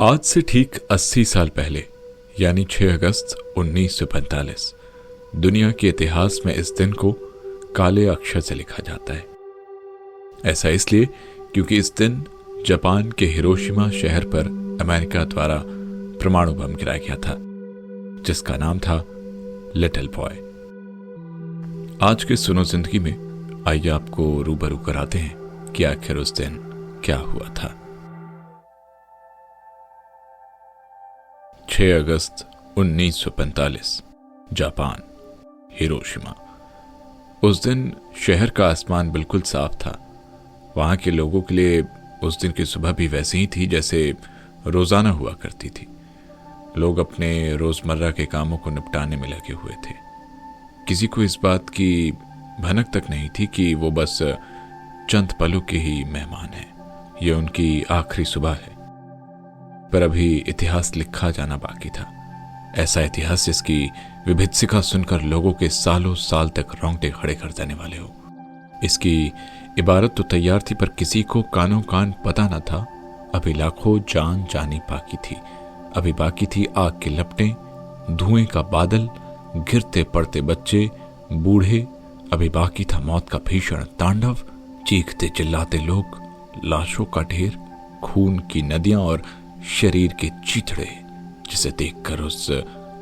आज से ठीक 80 साल पहले यानी 6 अगस्त 1945 दुनिया के इतिहास में इस दिन को काले अक्षर से लिखा जाता है। ऐसा इसलिए क्योंकि इस दिन जापान के हिरोशिमा शहर पर अमेरिका द्वारा परमाणु बम गिराया गया था, जिसका नाम था लिटिल बॉय। आज के सुनो जिंदगी में आइए आपको रूबरू कराते हैं कि आखिर उस दिन क्या हुआ था। 6 अगस्त 1945 जापान, हिरोशिमा। उस दिन शहर का आसमान बिल्कुल साफ था। वहां के लोगों के लिए उस दिन की सुबह भी वैसी ही थी जैसे रोजाना हुआ करती थी। लोग अपने रोजमर्रा के कामों को निपटाने में लगे हुए थे। किसी को इस बात की भनक तक नहीं थी कि वो बस चंद पलों के ही मेहमान हैं। ये उनकी आखिरी सुबह है। पर अभी इतिहास लिखा जाना बाकी था। ऐसा इतिहास जिसकी विभत्सिका सुनकर लोगों के सालों साल तक रोंगटे खड़े कर देने वाले हो। इसकी इबारत तो तैयार थी, पर किसी को कानों कान पता न था। अभी लाखों जान जानी बाकी थी। अभी बाकी थी आग की लपटें, धुएं का बादल, गिरते पड़ते बच्चे, बूढ़े। अभी बाकी था मौत का भीषण तांडव, चीखते चिल्लाते लोग, लाशों का ढेर, खून की नदियां और शरीर के चीथड़े, जिसे देखकर उस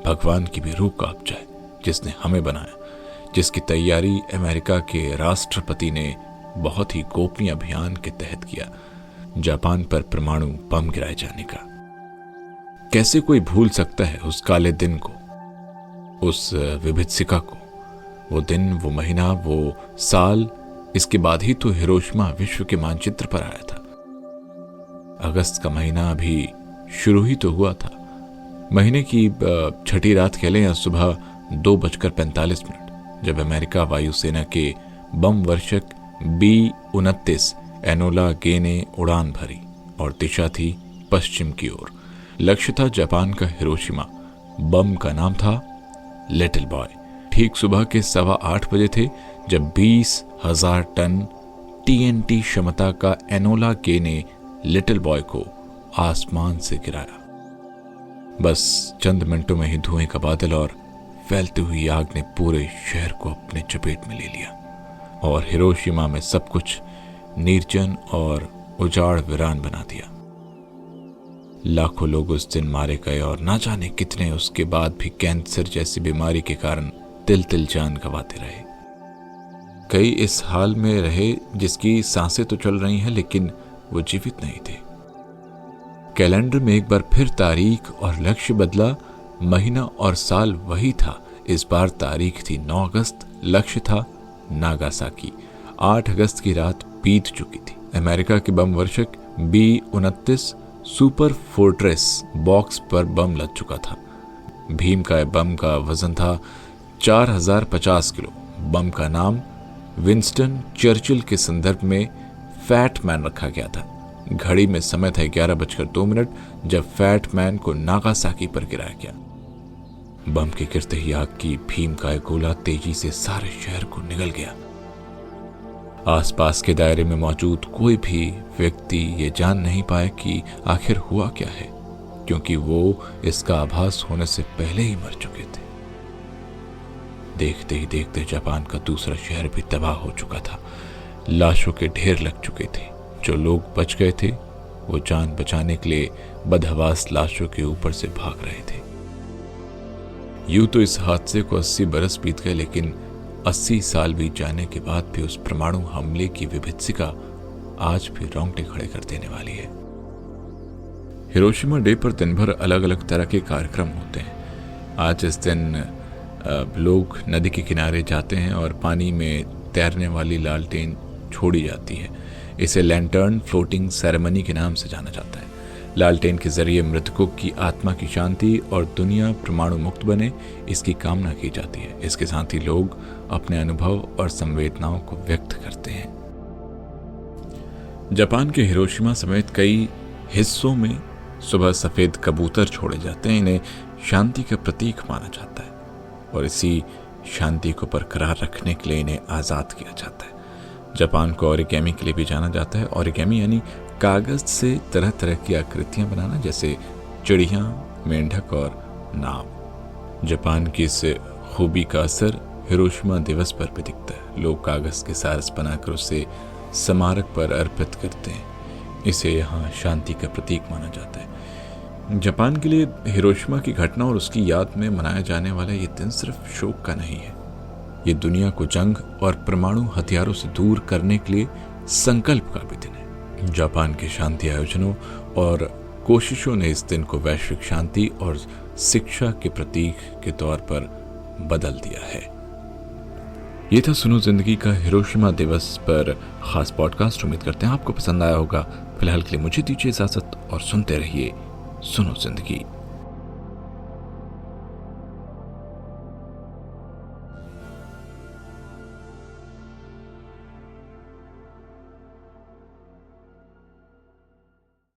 भगवान की भी रूह कांप जाए जिसने हमें बनाया, जिसकी तैयारी अमेरिका के राष्ट्रपति ने बहुत ही गोपनीय अभियान के तहत किया, जापान पर परमाणु बम गिराए जाने का। कैसे कोई भूल सकता है उस काले दिन को, उस विभत्सिका को, वो दिन, वो महीना, वो साल। इसके बाद ही तो हिरोशिमा विश्व के मानचित्र पर आया था। अगस्त का महीना अभी शुरू ही तो हुआ था। महीने की छठी रात कह लें या सुबह 2:45, जब अमेरिका वायुसेना के बम वर्षक B-29 एनोला गे ने उड़ान भरी और दिशा थी पश्चिम की ओर। लक्ष्य था जापान का हिरोशिमा। बम का नाम था लिटिल बॉय। ठीक सुबह के 8:15 बजे थे जब 20,000 टन TNT क्षमता का एनोला गे ने लिटिल बॉय को आसमान से गिराया। बस चंद मिनटों में ही धुएं का बादल और फैलती हुई आग ने पूरे शहर को अपने चपेट में ले लिया और हिरोशिमा में सब कुछ निर्जन और उजाड़ वीरान बना दिया। लाखों लोग उस दिन मारे गए और ना जाने कितने उसके बाद भी कैंसर जैसी बीमारी के कारण तिल तिल जान गंवाते रहे। कई इस हाल में रहे जिसकी सांसें तो चल रही हैं लेकिन वो जीवित नहीं थे। कैलेंडर में एक बार फिर तारीख और लक्ष्य बदला, महीना और साल वही था। इस बार तारीख थी 9 अगस्त, लक्ष्य था नागासाकी। 8 अगस्त की रात बीत चुकी थी। अमेरिका के बम वर्षक B-29 सुपर फोर्ट्रेस बॉक्स पर बम लद चुका था। भीम का बम का वजन था 4050 किलो। बम का नाम विंस्टन चर्चिल के संदर्भ में फैट मैन रखा गया था। घड़ी में समय था 11:02 जब फैट मैन को नागासाकी पर गिराया गया। बम के गिरते ही आग की भीम का गोला तेजी से सारे शहर को निगल गया। आसपास के दायरे में मौजूद कोई भी व्यक्ति ये जान नहीं पाया कि आखिर हुआ क्या है, क्योंकि वो इसका आभास होने से पहले ही मर चुके थे। देखते ही देखते जापान का दूसरा शहर भी तबाह हो चुका था। लाशों के ढेर लग चुके थे। जो लोग बच गए थे वो जान बचाने के लिए बदहवास लाशों के ऊपर से भाग रहे थे। यूं तो इस हादसे को 80 बरस बीत गए, लेकिन 80 साल बीत जाने के बाद भी उस परमाणु हमले की विभत्सिका आज भी रोंगटे खड़े कर देने वाली है। हिरोशिमा डे पर दिन भर अलग अलग तरह के कार्यक्रम होते हैं। आज इस दिन लोग नदी के किनारे जाते हैं और पानी में तैरने वाली लालटेन छोड़ी जाती है। इसे लैंटर्न फ्लोटिंग सेरेमनी के नाम से जाना जाता है। लालटेन के जरिए मृतकों की आत्मा की शांति और दुनिया परमाणु मुक्त बने, इसकी कामना की जाती है। इसके साथ ही लोग अपने अनुभव और संवेदनाओं को व्यक्त करते हैं। जापान के हिरोशिमा समेत कई हिस्सों में सुबह सफेद कबूतर छोड़े जाते हैं। इन्हें शांति का प्रतीक माना जाता है और इसी शांति को बरकरार रखने के लिए इन्हें आजाद किया जाता है। जापान को ओरिगेमी के लिए भी जाना जाता है। ओरिगेमी यानी कागज से तरह तरह की आकृतियां बनाना, जैसे चिड़िया, मेंढक और नाव। जापान की इस खूबी का असर हिरोशिमा दिवस पर भी दिखता है। लोग कागज के सारस बनाकर उसे स्मारक पर अर्पित करते हैं। इसे यहाँ शांति का प्रतीक माना जाता है। जापान के लिए हिरोशिमा की घटना और उसकी याद में मनाया जाने वाला ये दिन सिर्फ शोक का नहीं है, ये दुनिया को जंग और परमाणु हथियारों से दूर करने के लिए संकल्प का भी दिन है। जापान के शांति आयोजनों और कोशिशों ने इस दिन को वैश्विक शांति और शिक्षा के प्रतीक के तौर पर बदल दिया है। ये था सुनो जिंदगी का हिरोशिमा दिवस पर खास पॉडकास्ट। उम्मीद करते हैं आपको पसंद आया होगा। फिलहाल के लिए मुझे दीजिए इजाजत और सुनते रहिए सुनो जिंदगी।